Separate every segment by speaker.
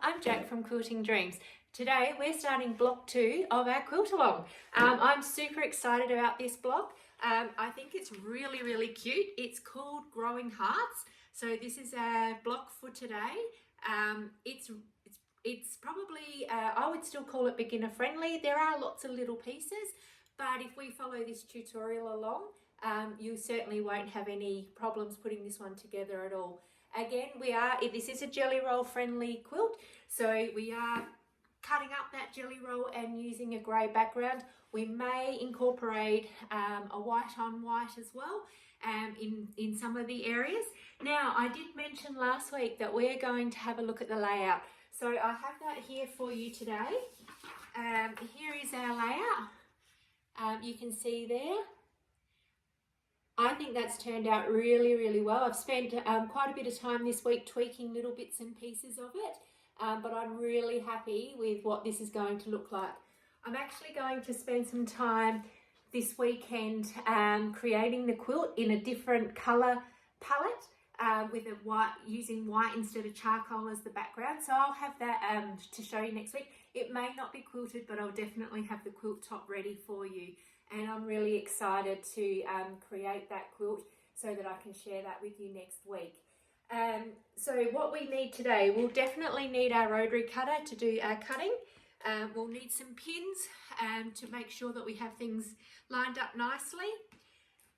Speaker 1: I'm Jack from Quilting Dreams. Today we're starting block 2 of our quilt along. I'm super excited about this block. I think it's really cute. It's called Growing Hearts. So this is our block for today. It's probably, I would still call it beginner friendly. There are lots of little pieces, but if we follow this tutorial along, you certainly won't have any problems putting this one together at all. Again, this is a jelly roll friendly quilt, so we are cutting up that jelly roll and using a grey background. We may incorporate a white on white as well in some of the areas. Now, I did mention last week that we're going to have a look at the layout. So I have that here for you today. Here is our layout. You can see there. I think that's turned out really well. I've spent quite a bit of time this week tweaking little bits and pieces of it, but I'm really happy with what this is going to look like. I'm actually going to spend some time this weekend creating the quilt in a different colour palette with a white, using white instead of charcoal as the background. So I'll have that to show you next week. It may not be quilted, but I'll definitely have the quilt top ready for you. And I'm really excited to create that quilt so that I can share that with you next week. So what we need today, we'll definitely need our rotary cutter to do our cutting. We'll need some pins to make sure that we have things lined up nicely.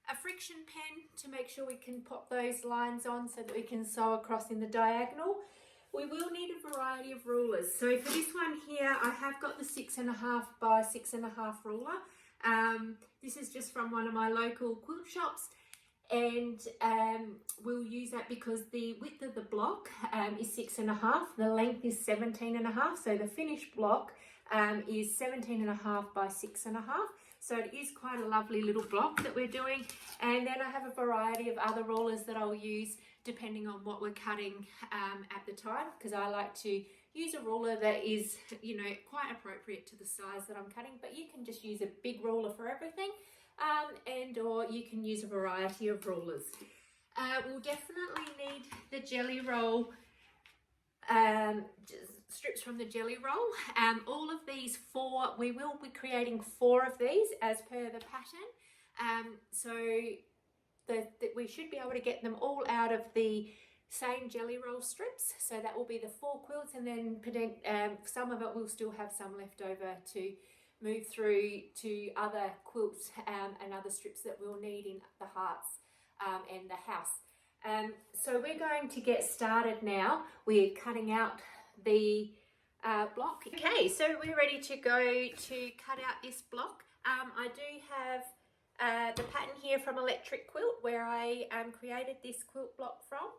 Speaker 1: A friction pen to make sure we can pop those lines on so that we can sew across in the diagonal. We will need a variety of rulers. So for this one here, I have got the 6.5 by 6.5 ruler. This is just from one of my local quilt shops, and we'll use that because the width of the block is 6.5, the length is 17.5, so the finished block is 17.5 by 6.5. So it is quite a lovely little block that we're doing. And then I have a variety of other rulers that I'll use depending on what we're cutting at the time, because I like to use a ruler that is, you know, quite appropriate to the size that I'm cutting, but you can just use a big ruler for everything, or you can use a variety of rulers. We'll definitely need the jelly roll, strips from the jelly roll. All of these four, we will be creating 4 of these as per the pattern. So we should be able to get them all out of the same jelly roll strips, so that will be the 4 quilts, and then some of it will still have some left over to move through to other quilts and other strips that we'll need in the hearts and the house. So we're going to get started now. We're cutting out the block. Okay, so we're ready to go to cut out this block. I do have the pattern here from Electric Quilt where I created this quilt block from.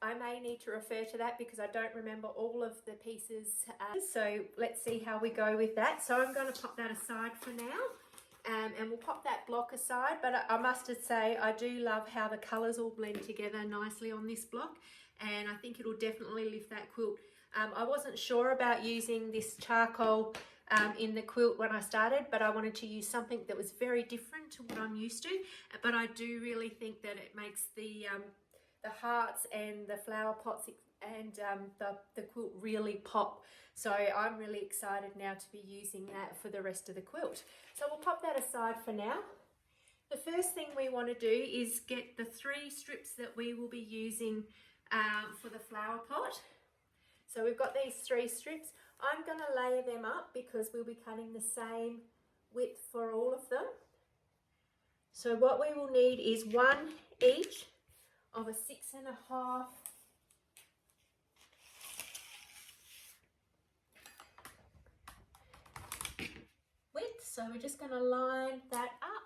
Speaker 1: I may need to refer to that because I don't remember all of the pieces, so let's see how we go with that. So I'm going to pop that aside for now, and we'll pop that block aside, but I must say I do love how the colours all blend together nicely on this block, and I think it'll definitely lift that quilt. I wasn't sure about using this charcoal in the quilt when I started, but I wanted to use something that was very different to what I'm used to, but I do really think that it makes the hearts and the flower pots and the quilt really pop. So I'm really excited now to be using that for the rest of the quilt. So we'll pop that aside for now. The first thing we want to do is get the 3 strips that we will be using for the flower pot. So we've got these 3 strips. I'm going to layer them up because we'll be cutting the same width for all of them. So what we will need is 1 each of a 6.5 width. So we're just going to line that up.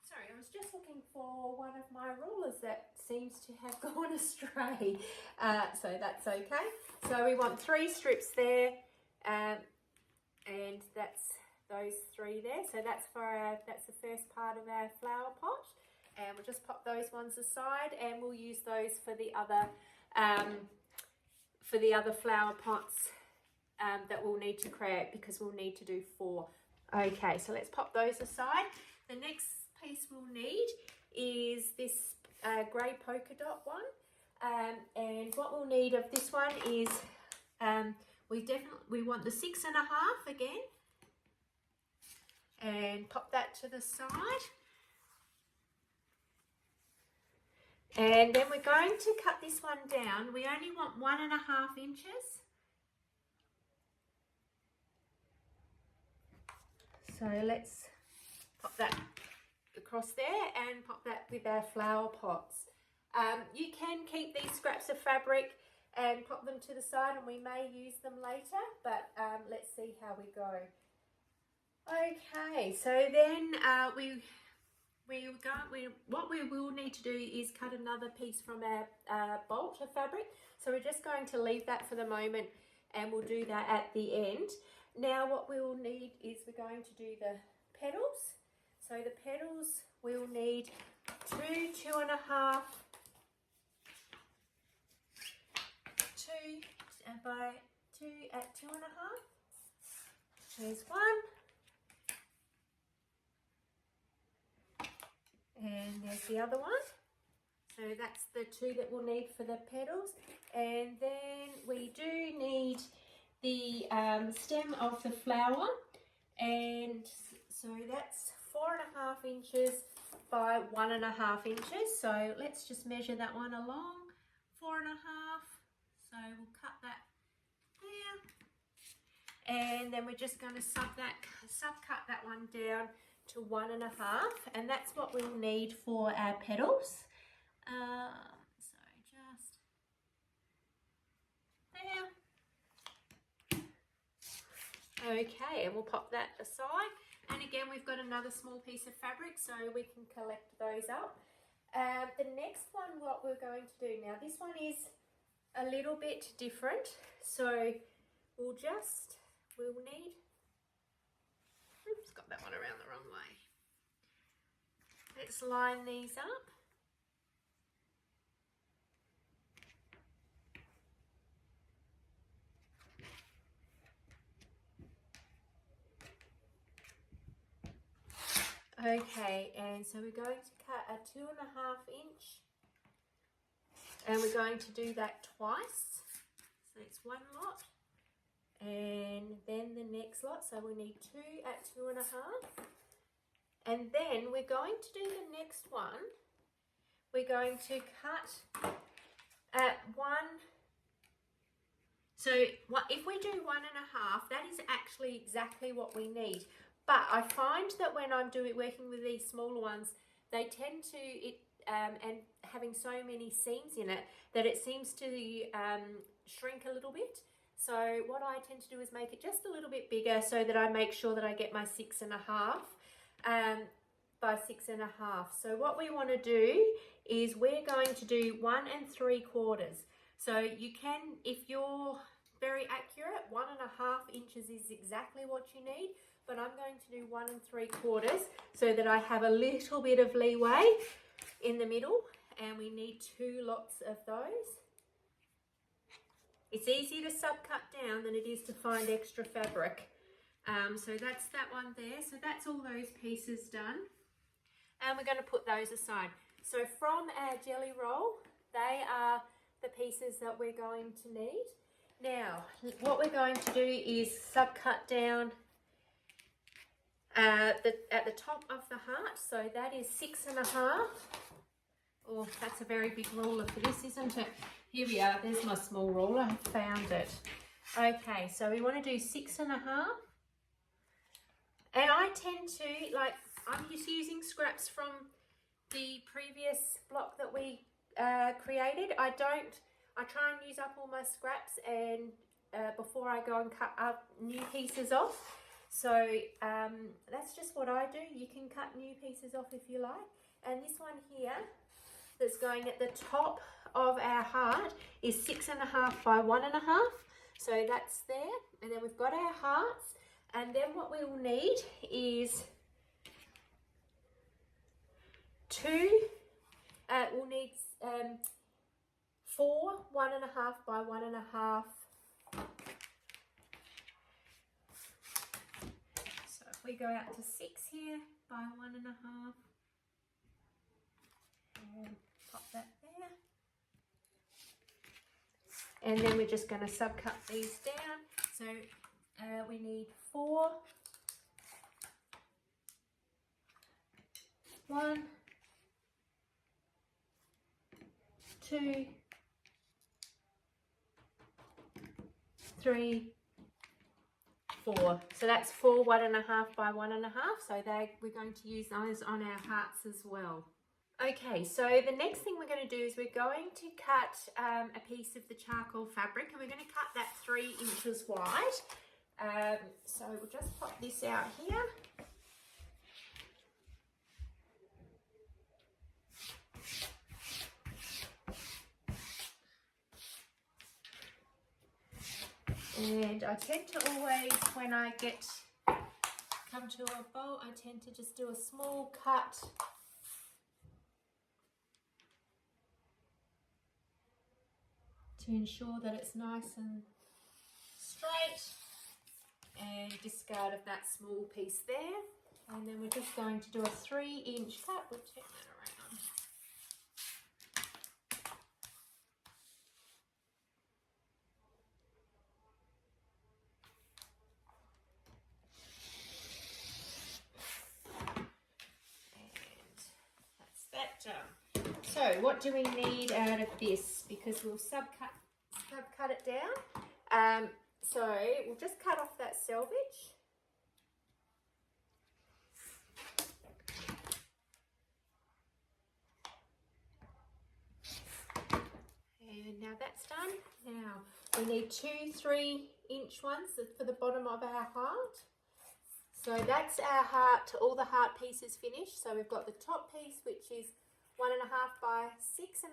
Speaker 1: Sorry, I was just looking for one of my rulers that seems to have gone astray. So that's okay. So we want 3 strips there, and that's those 3 there. So that's that's the first part of our flower pot. And we'll just pop those ones aside, and we'll use those for the other flower pots that we'll need to create, because we'll need to do 4. Okay, so let's pop those aside. The next piece we'll need is this grey polka dot one, and what we'll need of this one is We want the 6.5 again, and pop that to the side. And then we're going to cut this one down. We only want 1.5 inches. So let's pop that across there and pop that with our flower pots. You can keep these scraps of fabric and pop them to the side, and we may use them later, but let's see how we go. Okay, so then what we will need to do is cut another piece from our bolt of fabric. So we're just going to leave that for the moment, and we'll do that at the end. Now what we will need is we're going to do the petals. So the petals we'll need 2 2.5 by 2 at 2.5. There's one, and there's the other one. So that's the 2 that we'll need for the petals. And then we do need the stem of the flower, and so that's 4.5 inches by 1.5 inches. So let's just measure that one along, 4.5. So we'll cut that there, and then we're just going to subcut that one down to 1.5, and that's what we'll need for our petals. So just there. Okay, and we'll pop that aside. And again, we've got another small piece of fabric, so we can collect those up. The next one, what we're going to do now, this one is a little bit different. So we'll need, oops, got that one around the wrong way. Let's line these up. Okay, and so we're going to cut a 2.5 inch, and we're going to do that twice. So it's one lot, and then the next lot. So we need 2 at 2.5, and then we're going to do the next one. We're going to cut at 1. So if we do 1.5, that is actually exactly what we need. But I find that when I'm working with these smaller ones, they tend to, and having so many seams in it, that it seems to shrink a little bit. So what I tend to do is make it just a little bit bigger, so that I make sure that I get my 6.5 by 6.5. So what we want to do is we're going to do 1 3/4. So you can, if you're very accurate, 1.5 inches is exactly what you need. But I'm going to do 1 3/4 so that I have a little bit of leeway in the middle, and we need 2 lots of those. It's easier to subcut down than it is to find extra fabric. So that's that one there. So that's all those pieces done. And we're going to put those aside. So from our jelly roll, they are the pieces that we're going to need. Now, what we're going to do is subcut down at the top of the heart. So that is 6.5. Oh, that's a very big ruler for this, isn't it? Here we are. There's my small ruler. I found it. Okay, so we want to do 6.5. And I tend to, like, I'm just using scraps from the previous block that we created. I try and use up all my scraps and before I go and cut up new pieces off. So that's just what I do. You can cut new pieces off if you like. And this one here that's going at the top of our heart is 6.5 by 1.5. So that's there. And then we've got our hearts. And then what we will need is 2, we'll need 4 1.5 by 1.5. So if we go out to 6 here by 1.5, and pop that And then we're just going to subcut these down. So we need 4. 1, 2, 3, 4. So that's 4 1.5 by 1.5. So we're going to use those on our hearts as well. Okay, so the next thing we're going to do is we're going to cut a piece of the charcoal fabric, and we're going to cut that 3 inches wide. So we'll just pop this out here. And I tend to always, when I come to a bowl, I tend to just do a small cut to ensure that it's nice and straight, and discard of that small piece there. And then we're just going to do a 3-inch cut. We'll turn that around. So what do we need out of this? Because we'll subcut it down. So we'll just cut off that selvage. And now that's done. Now we need 2 3-inch ones for the bottom of our heart. So that's our heart, all the heart pieces finished. So we've got the top piece, which is 1.5 by 6.5,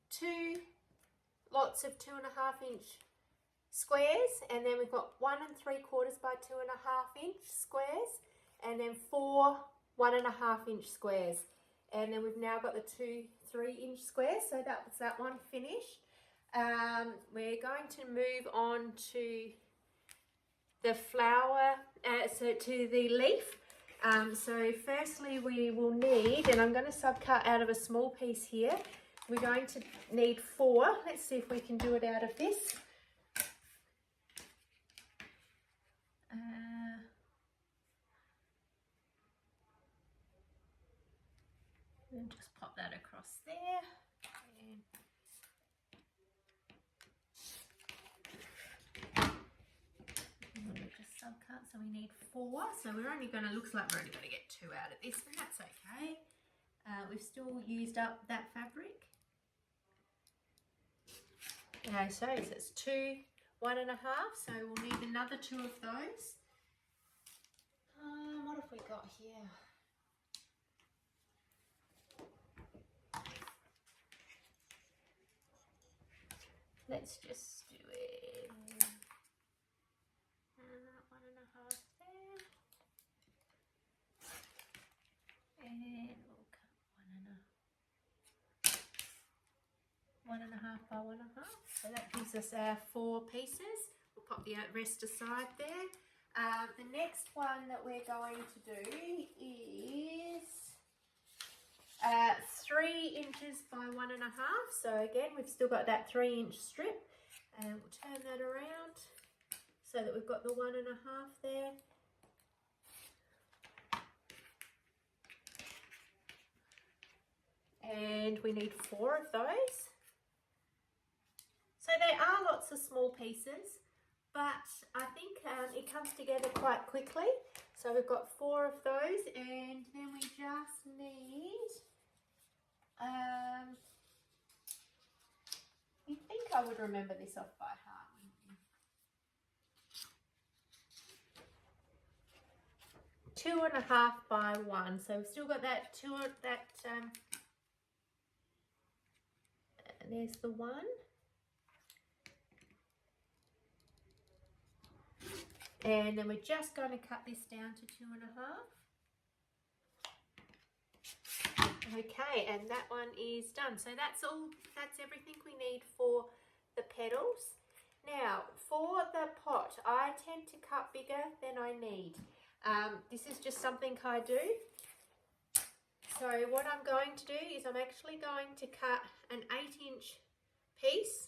Speaker 1: 2 lots of 2.5-inch squares, and then we've got 1 3/4 by 2.5-inch squares, and then 4 1.5-inch squares, and then we've now got the 2 3-inch squares. So that's that one finished. We're going to move on to the flower, so to the leaf. So firstly we will need, and I'm going to subcut out of a small piece here, we're going to need 4. Let's see if we can do it out of this. And just pop that across there. And we'll just subcut, so we need 4. So we're only going to, looks like we're only going to get 2 out of this, but that's okay. We've still used up that fabric. So it's 2 1.5, so we'll need another 2 of those. What have we got here? Let's just do it. 1.5 there. And we'll cut 1.5 by 1.5. So that gives us our 4 pieces. We'll pop the rest aside there. The next one that we're going to do is 3 inches by 1.5. So again, we've still got that 3-inch strip, and we'll turn that around so that we've got the 1.5 there. And we need 4 of those. So there are lots of small pieces, but I think it comes together quite quickly. So we've got 4 of those, and then we just need, you think I would remember this off by heart, wouldn't you? 2.5 by 1. So we've still got that there's the 1. And then we're just going to cut this down to 2.5. Okay, and that one is done. So that's everything we need for the petals. Now, for the pot, I tend to cut bigger than I need. This is just something I do. So what I'm going to do is I'm actually going to cut an 8-inch piece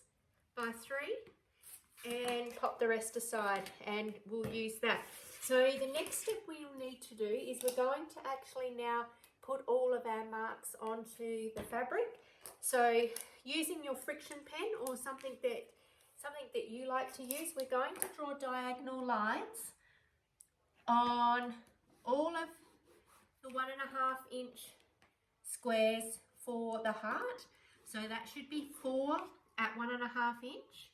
Speaker 1: my 3 and pop the rest aside, and we'll use that. So the next step we'll need to do is we're going to actually now put all of our marks onto the fabric. So using your Frixtion pen or something that you like to use, we're going to draw diagonal lines on all of the 1.5 inch squares for the heart. So that should be 4 at 1.5 inch.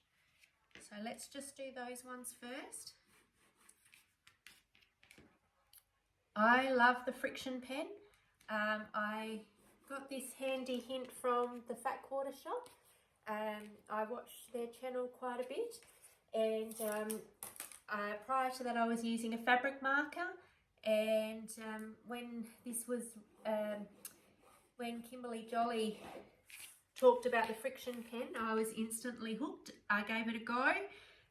Speaker 1: So let's just do those ones first. I love the Frixtion pen. I got this handy hint from the Fat Quarter shop. I watched their channel quite a bit, and prior to that I was using a fabric marker, and when Kimberly Jolly talked about the Frixtion pen, I was instantly hooked. I gave it a go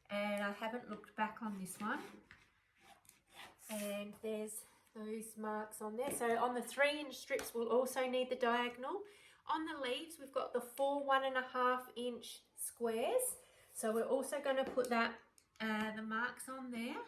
Speaker 1: and I haven't looked back on this one. And there's those marks on there. So on the 3 inch strips we'll also need the diagonal. On the leaves we've got the 4 1.5 inch squares. So we're also going to put that the marks on there.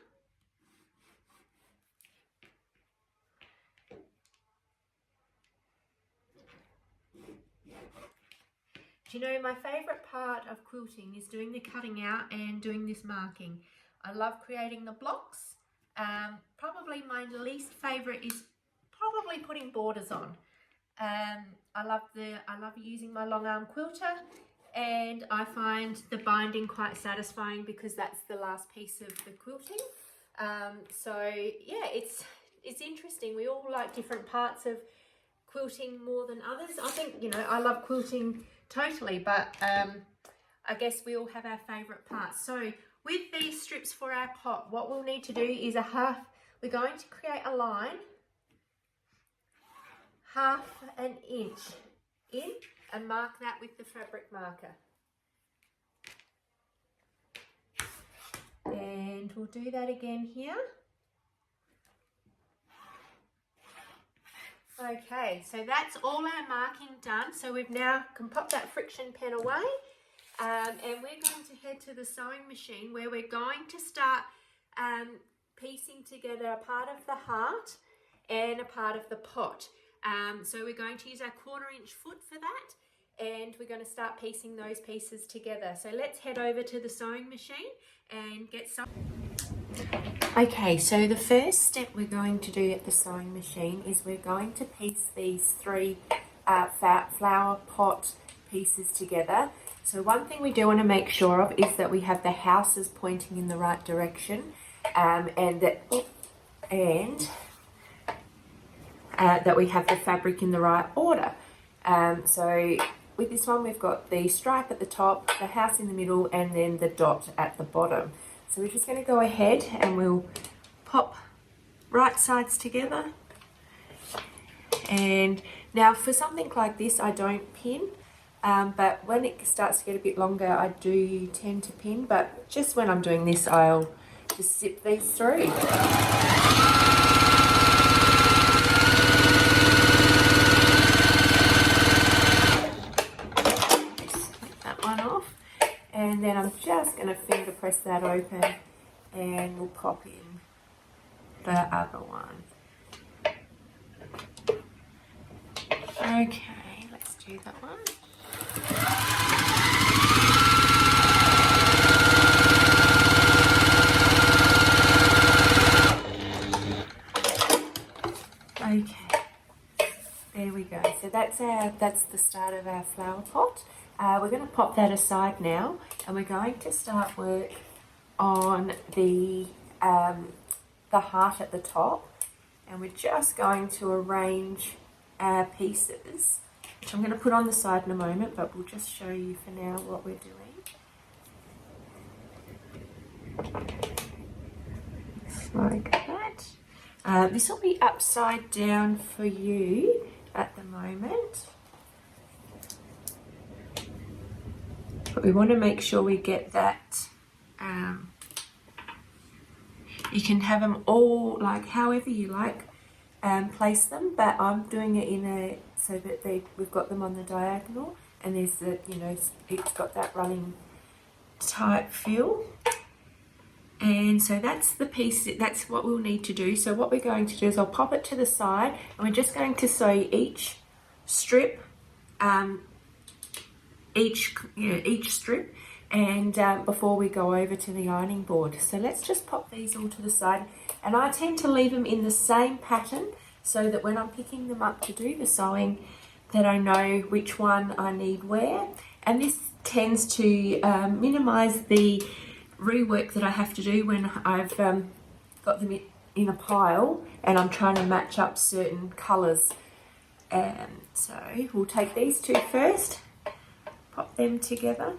Speaker 1: Do you know, my favourite part of quilting is doing the cutting out and doing this marking. I love creating the blocks. Probably my least favourite is probably putting borders on. I love using my long arm quilter, and I find the binding quite satisfying because that's the last piece of the quilting. So yeah, it's interesting. We all like different parts of quilting more than others. I think, you know, I love quilting totally, but I guess we all have our favourite parts. So with these strips for our pot, what we'll need to do is we're going to create a line 1/2 inch in and mark that with the fabric marker. And we'll do that again here. Okay, so that's all our marking done. So we've now can pop that Frixtion pen away, and we're going to head to the sewing machine where we're going to start piecing together a part of the heart and a part of the pot. So we're going to use our 1/4 inch foot for that, and we're going to start piecing those pieces together. So let's head over to the sewing machine and get some. Okay, so the first step we're going to do at the sewing machine is we're going to piece these 3 flower pot pieces together. So one thing we do want to make sure of is that we have the houses pointing in the right direction, and that we have the fabric in the right order. So with this one we've got the stripe at the top, the house in the middle, and then the dot at the bottom. So we're just going to go ahead and we'll pop right sides together. And now for something like this I don't pin, but when it starts to get a bit longer I do tend to pin, but just when I'm doing this I'll just zip these through. And then I'm just going to finger press that open and we'll pop in the other one. Okay, let's do that one. Okay, there we go. So that's the start of our flower pot. We're going to pop that aside now, and we're going to start work on the heart at the top, and we're just going to arrange our pieces, which I'm going to put on the side in a moment, but we'll just show you for now what we're doing. Just like that. This will be upside down for you at the moment. But we want to make sure we get that, you can have them all like however you like, place them, but I'm doing it so that we've got them on the diagonal, and there's the, you know, it's got that running type feel. And so that's the piece, that's what we'll need to do. So what we're going to do is I'll pop it to the side, and we're just going to sew each strip, each strip, and before we go over to the ironing board. So let's just pop these all to the side, and I tend to leave them in the same pattern so that when I'm picking them up to do the sewing, that I know which one I need where. And this tends to minimize the rework that I have to do when I've got them in a pile and I'm trying to match up certain colours. So we'll take these two first, pop them together.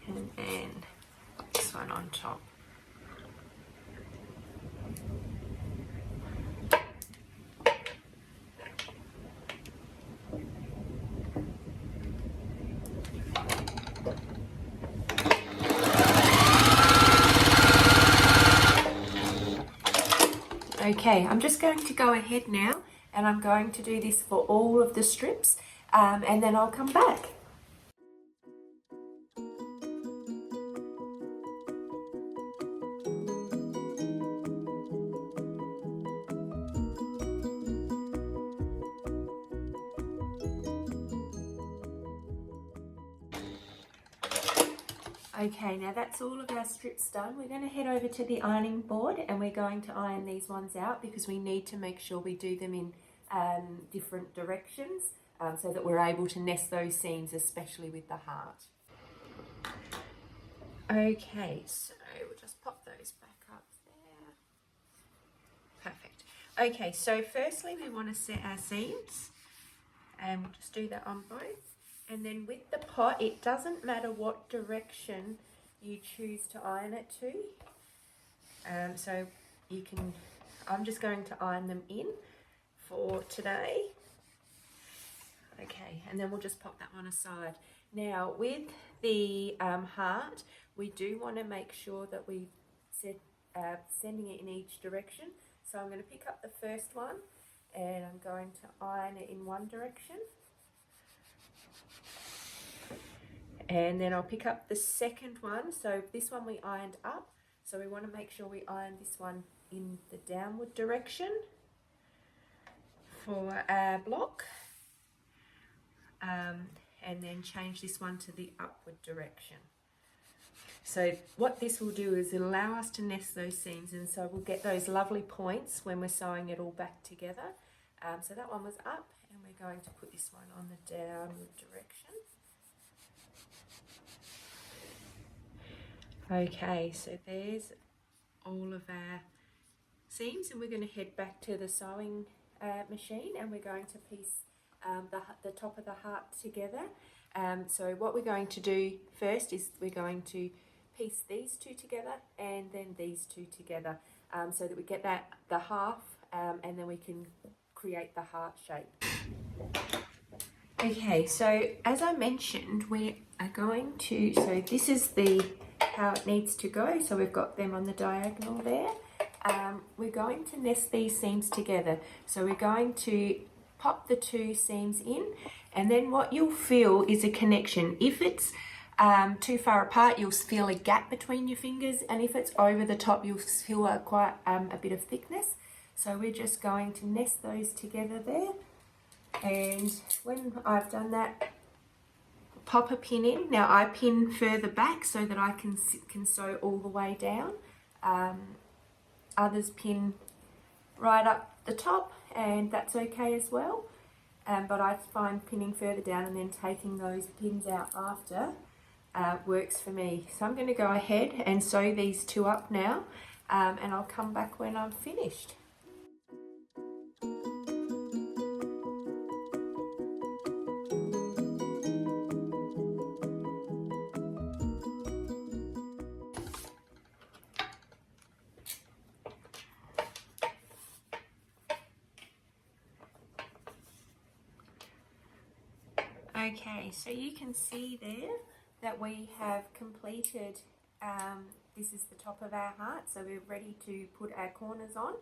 Speaker 1: And then put this one on top. Okay, I'm just going to go ahead now and I'm going to do this for all of the strips and then I'll come back. Okay, now that's all of our strips done. We're going to head over to the ironing board and we're going to iron these ones out because we need to make sure we do them in different directions so that we're able to nest those seams, especially with the heart. Okay, so we'll just pop those back up there. Perfect. Okay, so firstly we want to set our seams and we'll just do that on both. And then with the pot, it doesn't matter what direction you choose to iron it to. So you can, I'm just going to iron them in for today. Okay, and then we'll just pop that one aside. Now with the heart, we do want to make sure that we sending it in each direction. So I'm going to pick up the first one and I'm going to iron it in one direction. And then I'll pick up the second one. So this one we ironed up. So we want to make sure we iron this one in the downward direction for our block. And then change this one to the upward direction. So what this will do is allow us to nest those seams, and so we'll get those lovely points when we're sewing it all back together. So that one was up, and we're going to put this one on the downward direction. Okay, so there's all of our seams, and we're going to head back to the sewing machine, and we're going to piece the top of the heart together. So what we're going to do first is we're going to piece these two together and then these two together so that we get the half and then we can create the heart shape. Okay, so as I mentioned, we are going to, so this is how it needs to go. So we've got them on the diagonal there. We're going to nest these seams together. So we're going to pop the two seams in, and then what you'll feel is a connection. If it's too far apart, you'll feel a gap between your fingers, and if it's over the top, you'll feel quite a bit of thickness. So we're just going to nest those together there, and when I've done that, pop a pin in. Now I pin further back so that I can sew all the way down. Others pin right up the top, and that's okay as well. But I find pinning further down and then taking those pins out after works for me. So I'm going to go ahead and sew these two up now, and I'll come back when I'm finished. Okay, so you can see there that we have completed this is the top of our heart, so we're ready to put our corners on.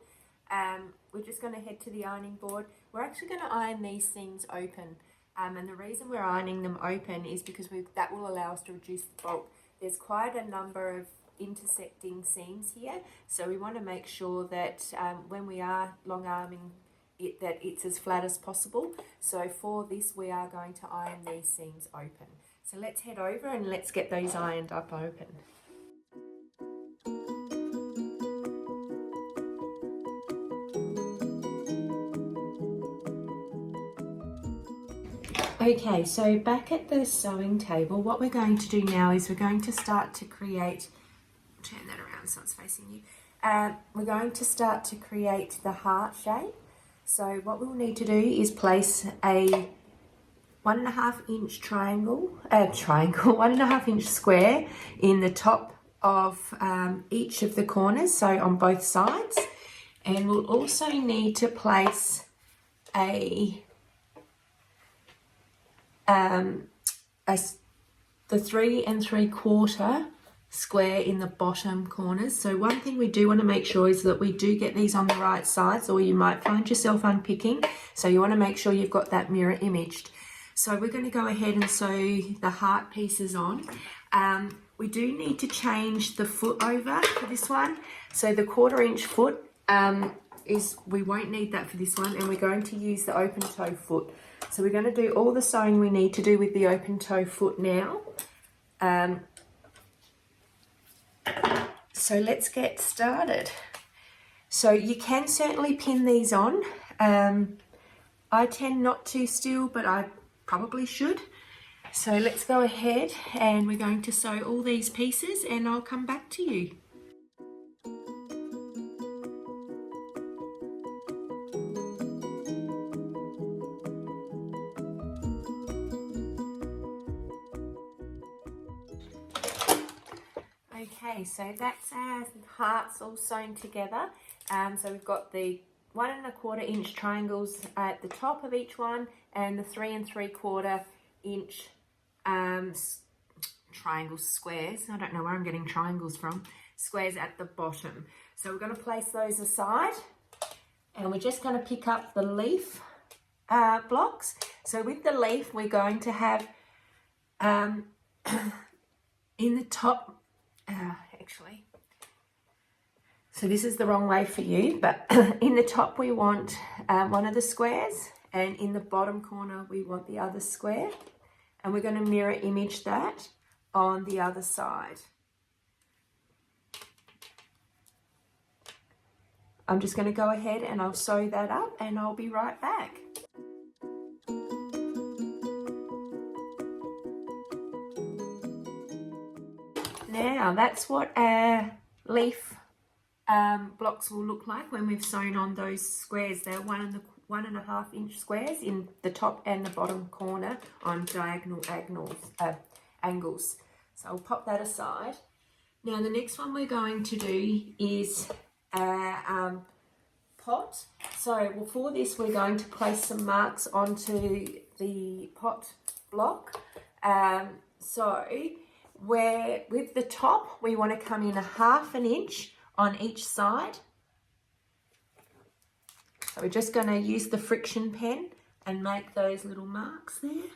Speaker 1: We're just going to head to the ironing board. We're actually going to iron these seams open, and the reason we're ironing them open is because that will allow us to reduce the bulk. There's quite a number of intersecting seams here, so we want to make sure that when we are long arming it, that it's as flat as possible. So for this, we are going to iron these seams open. So let's head over and let's get those ironed up open. Okay, so back at the sewing table, what we're going to do now is we're going to start to create, turn that around so it's facing you. We're going to start to create the heart shape. So what we'll need to do is place a 1.5 inch triangle, 1.5 inch square in the top of each of the corners, so on both sides. And we'll also need to place the 3 3/4 square in the bottom corners. So one thing we do want to make sure is that we do get these on the right sides, or you might find yourself unpicking. So you want to make sure you've got that mirror imaged. So we're going to go ahead and sew the heart pieces on. We do need to change the foot over for this one. So the 1/4 inch foot we won't need that for this one, and we're going to use the open toe foot. So we're going to do all the sewing we need to do with the open toe foot now. So let's get started. So you can certainly pin these on. I tend not to still, but I probably should. So let's go ahead and we're going to sew all these pieces and I'll come back to you. Okay, so that's our hearts all sewn together. So we've got the 1 1/4 inch triangles at the top of each one, and the 3 3/4 inch triangles, squares. I don't know where I'm getting triangles from. Squares at the bottom. So we're going to place those aside, and we're just going to pick up the leaf blocks. So with the leaf, we're going to have in the top. Actually, so this is the wrong way for you, but in the top we want one of the squares, and in the bottom corner we want the other square, and we're going to mirror image that on the other side. I'm just going to go ahead and I'll sew that up and I'll be right back. Now that's what our leaf blocks will look like when we've sewn on those squares. They're 1 1/2 inch squares in the top and the bottom corner on diagonal angles. So I'll pop that aside. Now the next one we're going to do is our pot. So for this we're going to place some marks onto the pot block. Where with the top we want to come in 1/2 inch on each side. So we're just going to use the Frixtion pen and make those little marks there.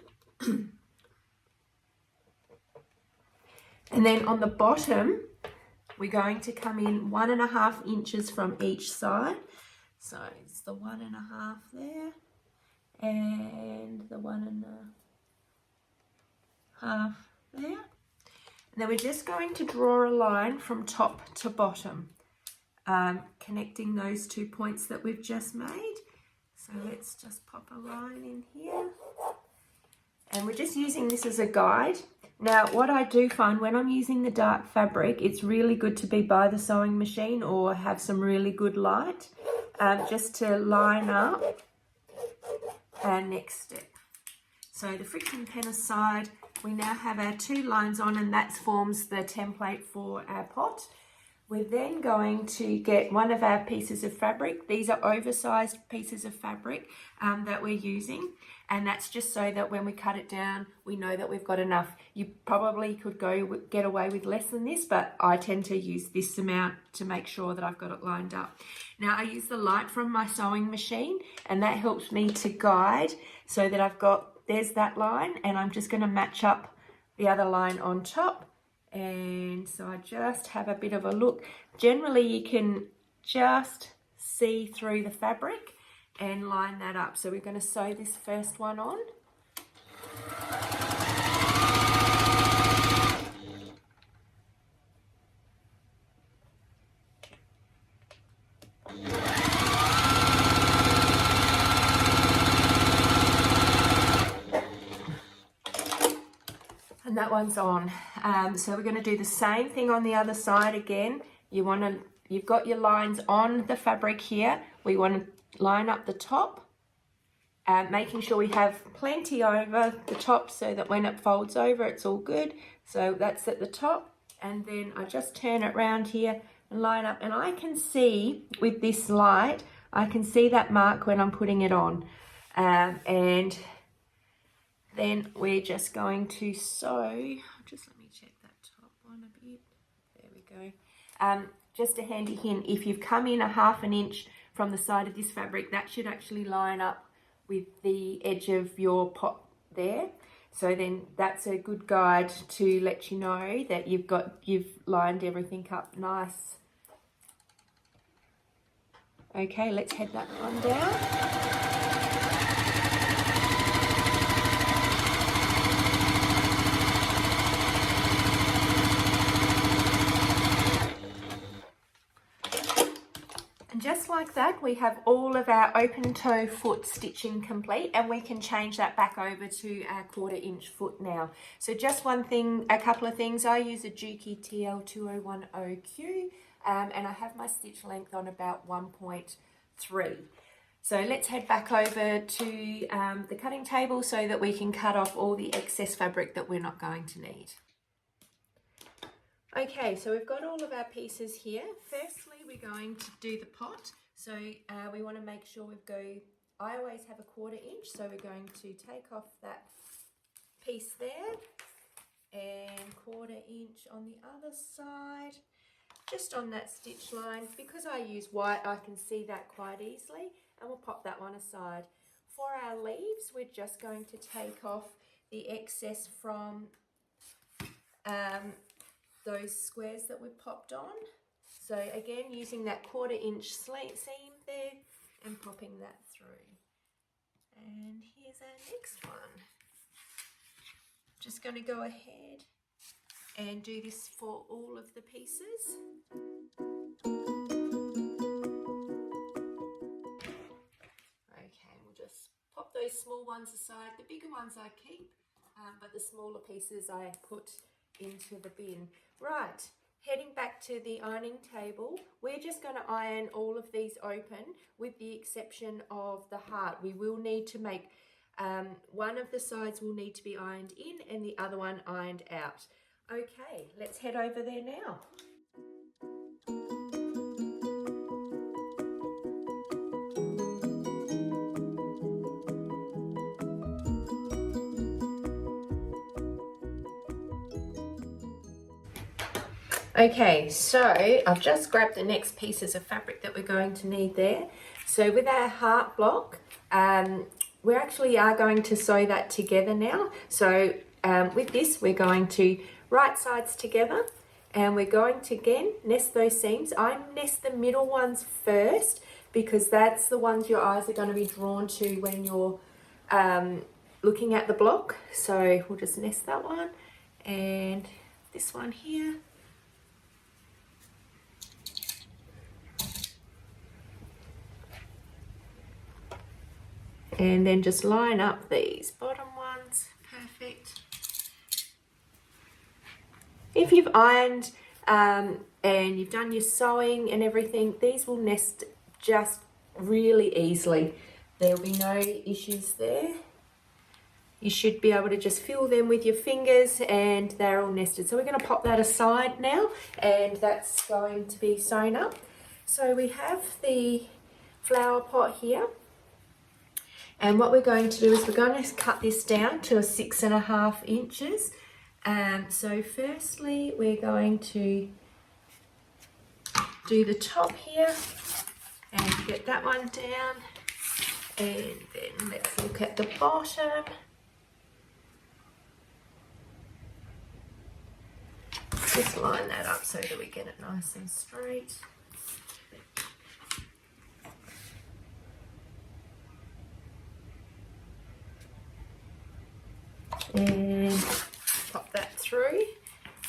Speaker 1: And then on the bottom we're going to come in 1 1/2 inches from each side. So it's the 1 1/2 there and the 1 1/2 there. And then we're just going to draw a line from top to bottom, connecting those 2 points that we've just made. So let's just pop a line in here. And we're just using this as a guide. Now, what I do find when I'm using the dark fabric, it's really good to be by the sewing machine or have some really good light, just to line up our next step. So the Frixtion pen aside, we now have our 2 lines on, and that forms the template for our pot. We're then going to get one of our pieces of fabric. These are oversized pieces of fabric that we're using, and that's just so that when we cut it down, we know that we've got enough. You probably could get away with less than this, but I tend to use this amount to make sure that I've got it lined up. Now I use the light from my sewing machine, and that helps me to guide so that there's that line, and I'm just going to match up the other line on top. And so I just have a bit of a look. Generally you can just see through the fabric and line that up. So we're going to sew this first one on. And that one's on. So we're going to do the same thing on the other side again. You've got your lines on the fabric here. We want to line up the top, making sure we have plenty over the top so that when it folds over, it's all good. So that's at the top, and then I just turn it around here and line up. And I can see with this light, I can see that mark when I'm putting it on, and then we're just going to sew. Just let me check that top one a bit. There we go. Just a handy hint, if you've come in a ½ an inch from the side of this fabric, that should actually line up with the edge of your pot there. So then that's a good guide to let you know that you've lined everything up nice. Okay, let's head that one down. Just like that, we have all of our open toe foot stitching complete, and we can change that back over to our 1/4 inch foot now. So just a couple of things. I use a Juke TL2010Q, and I have my stitch length on about 1.3. So let's head back over to the cutting table so that we can cut off all the excess fabric that we're not going to need. Okay, so we've got all of our pieces here. Firstly, we're going to do the pot. So we want to make sure I always have a 1/4 inch, so we're going to take off that piece there and 1/4 inch on the other side, just on that stitch line. Because I use white, I can see that quite easily, and we'll pop that one aside. For our leaves, we're just going to take off the excess from those squares that we popped on. So again, using that 1/4 inch seam there and popping that through. And here's our next one. Just going to go ahead and do this for all of the pieces. Okay, we'll just pop those small ones aside. The bigger ones I keep, but the smaller pieces I put into the bin. Right, heading back to the ironing table, we're just going to iron all of these open with the exception of the heart. We will need to make one of the sides will need to be ironed in and the other one ironed out. Okay, let's head over there now. Okay, so I've just grabbed the next pieces of fabric that we're going to need there. So with our heart block, we actually are going to sew that together now. So with this, we're going to right sides together, and we're going to again nest those seams. I nest the middle ones first because that's the ones your eyes are going to be drawn to when you're looking at the block. So we'll just nest that one and this one here. And then just line up these bottom ones. Perfect. If you've ironed and you've done your sewing and everything, these will nest just really easily. There'll be no issues there. you should be able to just feel them with your fingers and they're all nested. So we're going to pop that aside now, and that's going to be sewn up. So we have the flower pot here, and what we're going to do is we're going to cut this down to 6.5 inches. So firstly we're going to do the top here and get that one down, and then let's look at the bottom. Just line that up so that we get it nice and straight. And pop that through.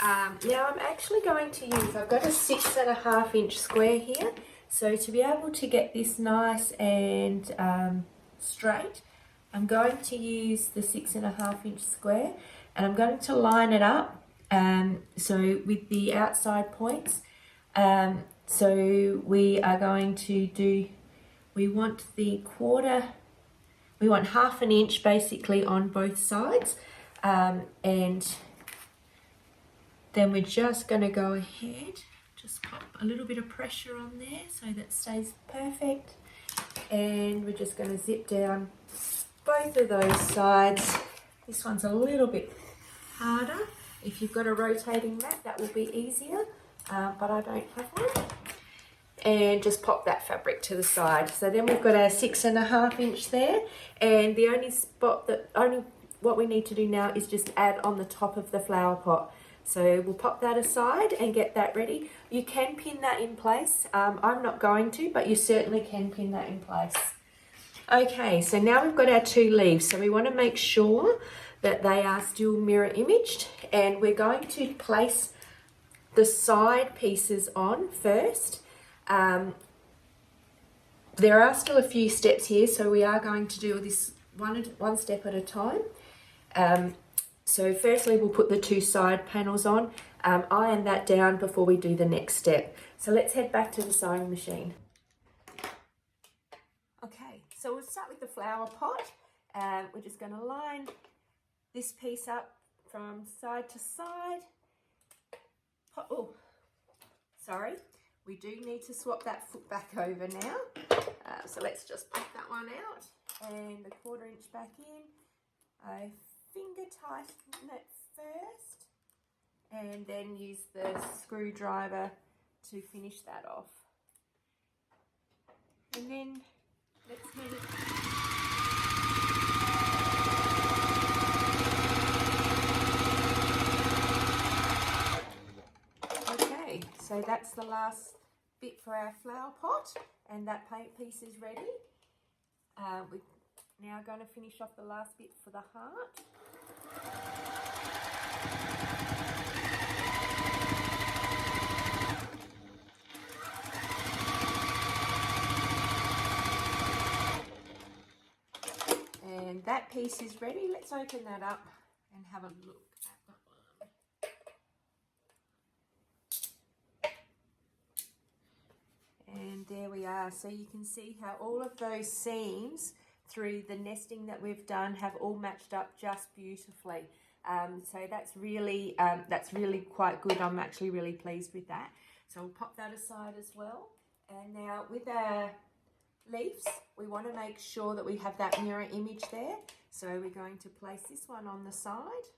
Speaker 1: Now I'm actually going to use, I've got a 6.5 inch square here. So to be able to get this nice and straight, I'm going to use the 6.5 inch square, and I'm going to line it up. So with the outside points, so we are going to do, we want half an inch basically on both sides, and then we're just going to go ahead, just pop a little bit of pressure on there so that stays perfect, and we're just going to zip down both of those sides. This one's a little bit harder. If you've got a rotating mat, that will be easier, but I don't have one. And just pop that fabric to the side. So then we've got our 6.5 inch there, and the only spot that, what we need to do now is just add on the top of the flower pot. So we'll pop that aside and get that ready. You can pin that in place. I'm not going to, but you certainly can pin that in place. Okay, so now we've got our 2 leaves. So we want to make sure that they are still mirror imaged, and we're going to place the side pieces on first. There are still a few steps here, so we are going to do this one step at a time. So firstly we'll put the 2 side panels on, iron that down before we do the next step. So let's head back to the sewing machine. Okay, so we'll start with the flower pot. We're just going to line this piece up from side to side. Oh, sorry. We do need to swap that foot back over now. So let's just pop that one out and the 1/4 inch back in. I finger tighten it first and then use the screwdriver to finish that off. And then let's head it. Okay, so that's the last bit for our flower pot, and that paint piece is ready. We're now going to finish off the last bit for the heart. And that piece is ready. Let's open that up and have a look at that one. And there we are. So you can see how all of those seams through the nesting that we've done have all matched up just beautifully. So that's really quite good. I'm actually really pleased with that. So we'll pop that aside as well. And now with our leaves, we want to make sure that we have that mirror image there. So we're going to place this one on the side.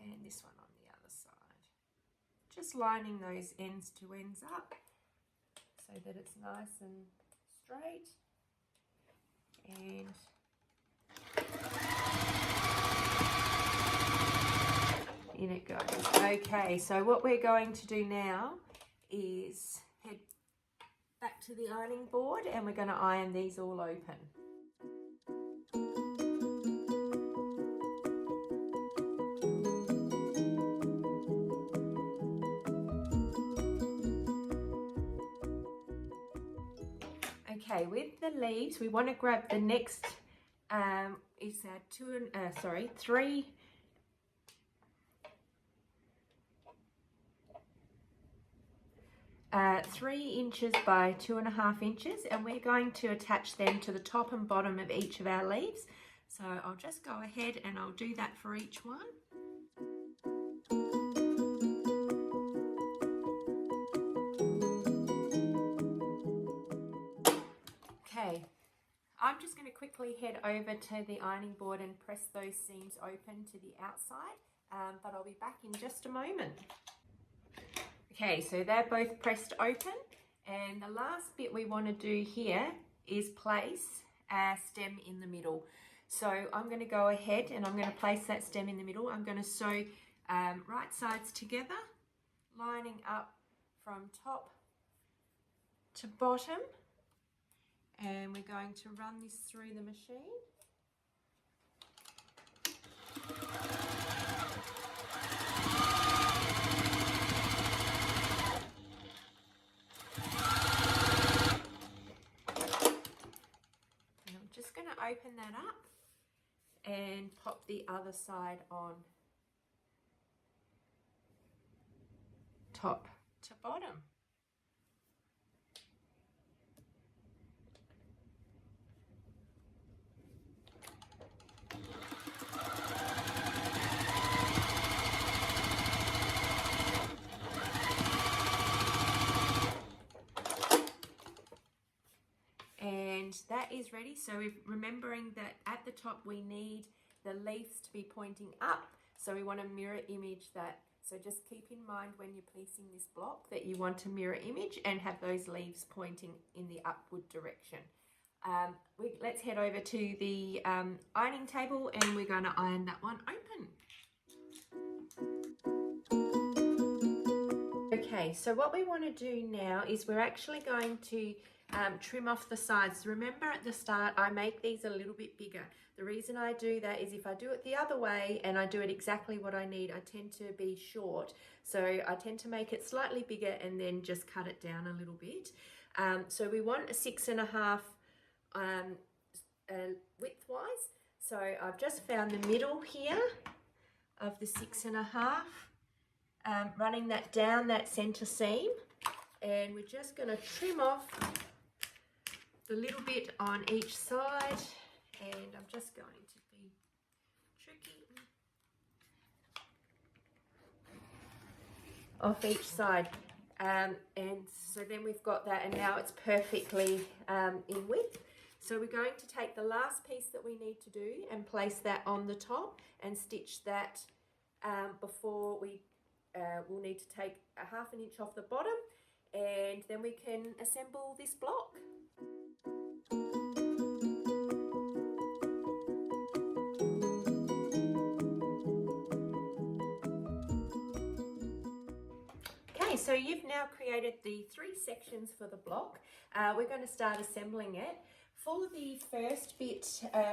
Speaker 1: And this one on the other side. Just lining those ends to ends up, so that it's nice and straight, and in it goes. Okay, so what we're going to do now is head back to the ironing board, and we're going to iron these all open. Okay, with the leaves, we want to grab the next is 3 3 inches by 2.5 inches, and we're going to attach them to the top and bottom of each of our leaves. So I'll just go ahead and I'll do that for each one. Okay, I'm just going to quickly head over to the ironing board and press those seams open to the outside, but I'll be back in just a moment. Okay, so they're both pressed open, and the last bit we want to do here is place our stem in the middle. So I'm going to go ahead and I'm going to place that stem in the middle. I'm going to sew right sides together, lining up from top to bottom, and we're going to run this through the machine. Just going to open that up and pop the other side on top to bottom. And that is ready. So remembering that at the top we need the leaves to be pointing up, so we want to mirror image that. So just keep in mind when you're piecing this block that you want to mirror image and have those leaves pointing in the upward direction. Let's head over to the ironing table, and we're going to iron that one open. Okay, so what we want to do now is we're actually going to trim off the sides. Remember at the start I make these a little bit bigger. The reason I do that is if I do it the other way and I do it exactly what I need, I tend to be short. So I tend to make it slightly bigger and then just cut it down a little bit. So we want a 6.5 width-wise. So I've just found the middle here of the 6.5, running that down that center seam, and we're just going to trim off the little bit on each side, and I'm just going to be tricky off each side, and so then we've got that, and now it's perfectly in width. So we're going to take the last piece that we need to do and place that on the top and stitch that before we'll need to take a 1/2 inch off the bottom, and then we can assemble this block. Okay, so you've now created the 3 sections for the block. We're going to start assembling it. For the first bit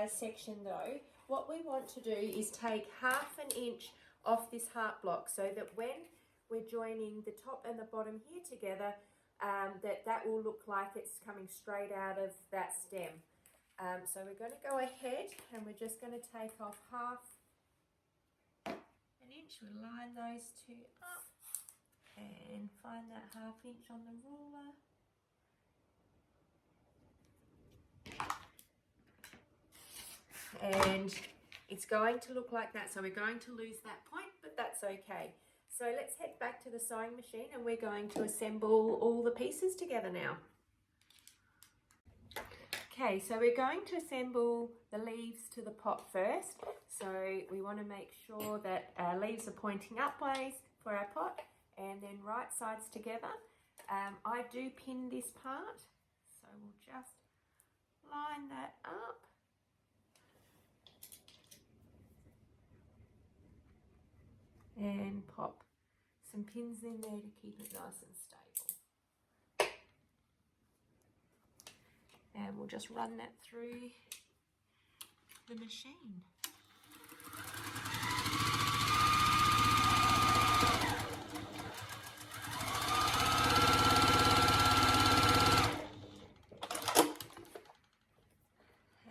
Speaker 1: section though, what we want to do is take 1/2 inch off this heart block, so that when we're joining the top and the bottom here together, that will look like it's coming straight out of that stem. So we're going to go ahead and we're just going to take off 1/2 inch. We'll line those two up and find that 1/2 inch on the ruler. And it's going to look like that, so we're going to lose that point, but that's okay. So let's head back to the sewing machine and we're going to assemble all the pieces together now. Okay, so we're going to assemble the leaves to the pot first. So we want to make sure that our leaves are pointing upwards for our pot, and then right sides together. I do pin this part, so we'll just line that up. And pop some pins in there to keep it nice and stable. And we'll just run that through the machine.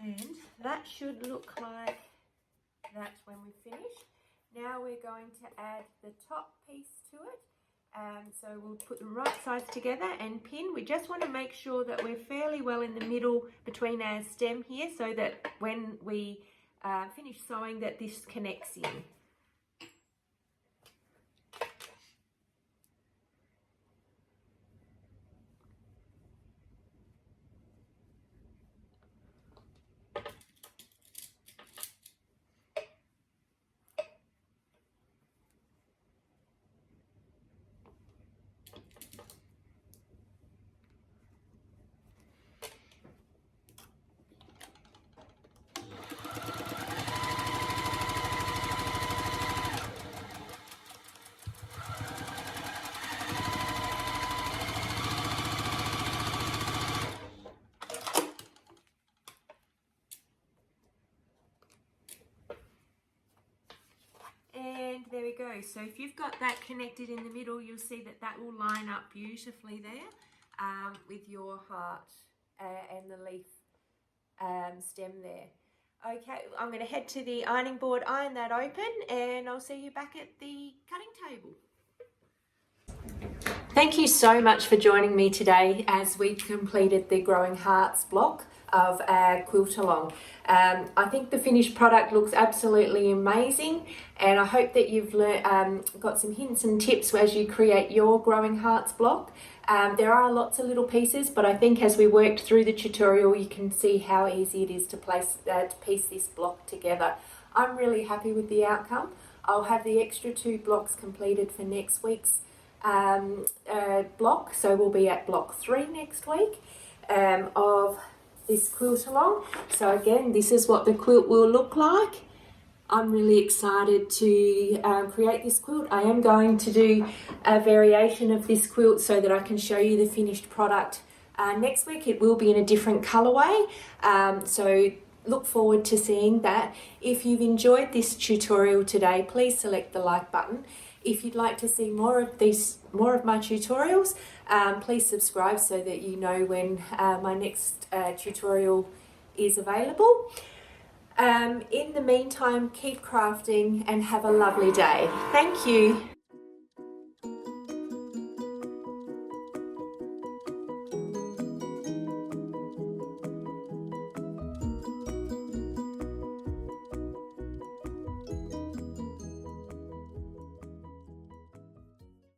Speaker 1: And that that should look like that when we're finished. Now we're going to add the top piece to it. So we'll put them right sides together and pin. We just want to make sure that we're fairly well in the middle between our stem here, so that when we finish sewing that this connects in. And there we go. So if you've got that connected in the middle, you'll see that that will line up beautifully there with your heart and the leaf stem there. Okay, I'm going to head to the ironing board, iron that open, and I'll see you back at the cutting table. Thank you so much for joining me today as we completed the Growing Hearts block of our quilt along. I think the finished product looks absolutely amazing, and I hope that you've got some hints and tips as you create your Growing Hearts block. There are lots of little pieces, but I think as we worked through the tutorial you can see how easy it is to piece this block together. I'm really happy with the outcome. I'll have the extra 2 blocks completed for next week's block, so we'll be at block 3 next week of this quilt along. So again, this is what the quilt will look like. I'm really excited to create this quilt. I am going to do a variation of this quilt so that I can show you the finished product next week. It will be in a different colorway, so look forward to seeing that. If you've enjoyed this tutorial today, please select the like button. If you'd like to see more of my tutorials, please subscribe so that you know when my next tutorial is available. In the meantime, keep crafting and have a lovely day. Thank you.